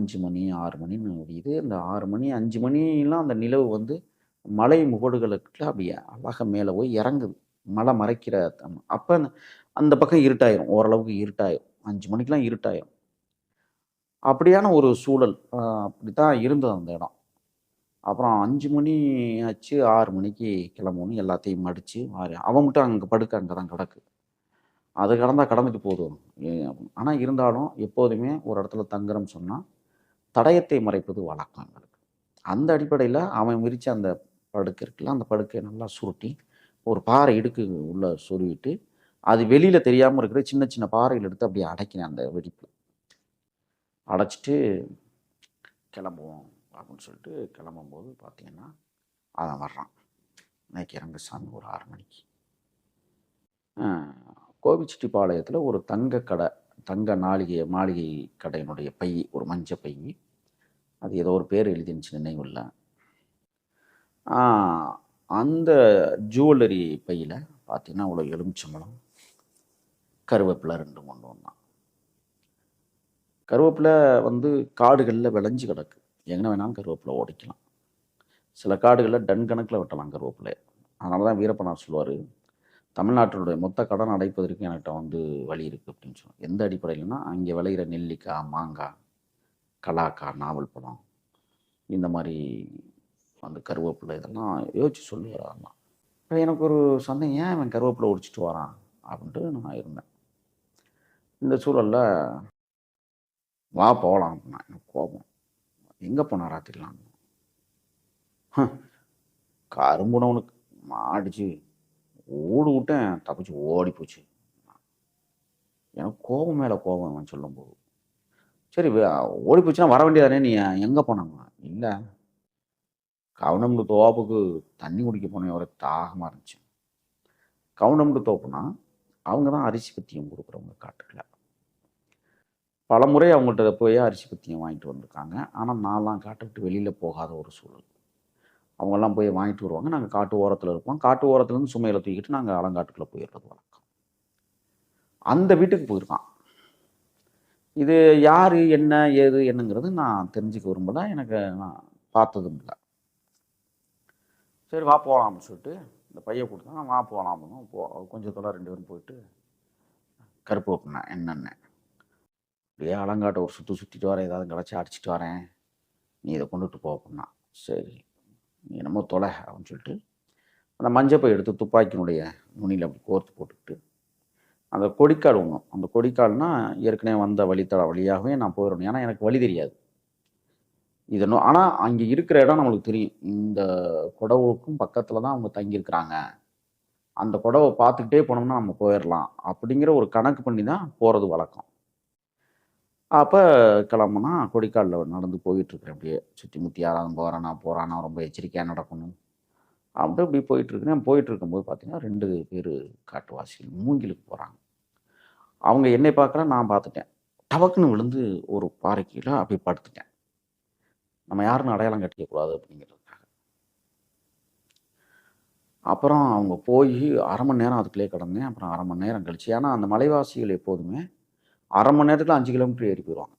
5 மணி, 6 மணின்னு விடியுது. இந்த 6 மணி, 5 மணிலாம் அந்த நிலவு வந்து மலை முகடுகளுக்குள்ள அப்படியே அழகா மேல போய் இறங்குது. மலை மறைக்கிற அப்ப அந்த பக்கம் இருட்டாயிரும். ஓரளவுக்கு இருட்டாயிரும். 5 மணிக்கெல்லாம் இருட்டாயிரும். அப்படியான ஒரு சூழல். அப்படித்தான் இருந்தது அந்த இடம். அப்புறம் 5 மணி ஆச்சு, 6 மணிக்கு கிளம்பணும். எல்லாத்தையும் மடிச்சு, அவன் மட்டும் அங்க படுக்க அங்க தான் கிடக்கு. அது கடந்தா கடந்துட்டு போதும். எ ஆனா இருந்தாலும் எப்போதுமே ஒரு இடத்துல தங்குறோம்னு சொன்னா, தடயத்தை மறைப்பது வழக்கம் எங்களுக்கு. அந்த அடிப்படையில அவன் விரிச்ச அந்த படுக்கை இருக்குல்ல, அந்த படுக்கைய நல்லா சுருட்டி, ஒரு பாறை இடுக்கு உள்ள சொருவிட்டு, அது வெளியில தெரியாம இருக்கிற சின்ன சின்ன பாறைகள எடுத்து அப்படியே அடைக்கினேன் அந்த வெடிப்புல. அடைச்சிட்டு கிளம்புவோம் அப்படின்னு சொல்லிட்டு கிளம்பும்போது பார்த்தீங்கன்னா, அவன் வர்றான். இன்னைக்கு இறங்கு சாமி ஒரு 6 மணிக்கு. அ கோபிச்செட்டிப்பாளையத்தில ஒரு தங்க கடை, தங்க மாளிகை கடையினுடைய பை, ஒரு மஞ்ச பை. அது ஏதோ ஒரு பேர் எழுதிருந்துச்சு நினைவில்ல. ஆ அந்த ஜுவல்லரி பையில பார்த்தீங்கன்னா, அவ்வளோ எலுமிச்சம்பழம், கருவேப்பில 2 கொண்டு வந்தான். கருவேப்பில வந்து காடுகள்ல விளைஞ்சு கிடக்கு. எங்கன வேணாலும் கருவேப்பில உடைக்கலாம். சில காடுகள்ல டன் கணக்குல வெட்டலாம் கருவேப்பிலைய. அதனால தான் வீரப்பனார் சொல்லுவாரு, தமிழ்நாட்டினுடைய மொத்த கடன் அடைப்பதற்கு என்கிட்ட வந்து வழி இருக்கு அப்படின்னு சொல்லுவாங்க. எந்த அடிப்படையிலன்னா, அங்கே விளையிற நெல்லிக்காய், மாங்காய், கலாக்காய், நாவல் பழம் இந்த மாரி அந்த கருவேப்பிலை இதெல்லாம் யோசிச்சு சொல்லுவாரு அதெல்லாம். இப்ப எனக்கு ஒரு சந்தேகம், ஏன் இவன் கருவேப்பிலை ஒடிச்சிட்டு வரான்? அப்படின்ட்டு நான் இருந்தேன். இந்த சூழல்ல வா போலாம் அப்படின்னா, எனக்கு கோபம். எங்க போன ராத்திரிலாம்? கரும்புனவனுக்கு அடிச்சு ஓடு விட்டேன், தப்பிச்சு ஓடி போச்சு. எனக்கு கோபம் மேல கோபம் அவன் சொல்லும்போது. சரி ஓடி போச்சுன்னா வர வேண்டியதானே, நீ எங்க போனாங்க? இல்ல, கவுண்டமடு தோப்புக்கு தண்ணி குடிக்க போனேன், ஒரே தாகமா இருந்துச்சு. கவுண்டமடு தோப்புனா, அவங்க தான் அரிசி பத்தியம் குடுக்குறவங்க காட்டுக்குள்ள. பலமுறை அவங்கள்ட்ட போய் அரிசி பத்தியம் வாங்கிட்டு வந்திருக்காங்க. ஆனா, நான்லாம் காட்ட விட்டு வெளியில போகாத ஒரு சூழல். அவங்கலாம் போய் வாங்கிட்டு வருவாங்க. நாங்க காட்டு ஓரத்துல இருப்போம். காட்டு ஓரத்துலருந்து சுமையில தூக்கிட்டு நாங்க அலங்காட்டுக்குள்ள போயிறது வழக்கம். அந்த வீட்டுக்கு போயிருக்கான். இது யாரு, என்ன, ஏது, என்னங்கிறது நான் தெரிஞ்சுக்க விரும்பல. எனக்கு நான் பார்த்ததும் இல்ல. சரி வா போலாம் அப்படின்னு சொல்லிட்டு, இந்த பைய குடுத்தான். வா போலாம் அப்படின்னோம். கொஞ்சம் தூரம் 2 பேரும் போயிட்டு, கருப்பு வேப்புண்ண என்னன்னேன். அப்படியே அலங்காட்ட ஒரு சுத்து சுத்திட்டு வரேன். ஏதாவது கிடைச்சா அடிச்சுட்டு வரேன். நீ இத கொண்டுட்டு போ அப்படின்னான். சரி, நீ என்னமோ தொல அப்படின்னு சொல்லிட்டு, அந்த மஞ்ச பை எடுத்து துப்பாக்கியினுடைய நுனியில அப்படி கோர்த்து போட்டுக்கிட்டு, அந்த கொடிக்கால் ஒண்ணும். அந்த கொடிக்கால்னா ஏற்கனவே வந்த வழித்தட வழியாகவே நான் போயிறணும். ஏன்னா எனக்கு வழி தெரியாது. ஆனா அங்க இருக்கிற இடம் நம்மளுக்கு தெரியும். இந்த குடவுக்கும் பக்கத்துல தான் அவங்க தங்கியிருக்கிறாங்க. அந்த குடவ பார்த்துக்கிட்டே போனோம்னா நம்ம போயிரலாம். அப்படிங்கிற ஒரு கணக்கு பண்ணி தான் போறது வழக்கம். அப்ப கிளம்புனா கொடிக்கால்ல நடந்து போயிட்டுருக்கிறேன் அப்படியே. சுத்தி முத்தி யாராவது போறானா ரொம்ப எச்சரிக்கையா நடக்கணும். அப்படியே இப்படி போயிட்டுருக்கிறேன். போயிட்டுருக்கும்போது பார்த்தீங்கன்னா, 2 பேரு காட்டுவாசிகள் மூங்கிலுக்கு போறாங்க. அவங்க என்னை பார்க்கல, நான் பார்த்துட்டேன். டபக்குன்னு விழுந்து ஒரு பாறைக்கு கீழ அப்படியே படுத்துட்டேன். நம்ம யாருன்னு அடையாளம் கட்டிக்கக்கூடாது அப்படிங்கிறதுக்காக. அப்புறம் அவங்க போயி 1/2 மணி நேரம் அதுக்குள்ளயே கிடந்தேன். அப்புறம் 1/2 மணி நேரம் கழிச்சு, ஏன்னா அந்த மலைவாசிகள் எப்போதுமே 1/2 மணி நேரத்துல 5 கிலோமீட்டர் ஏறி போயிருவாங்க.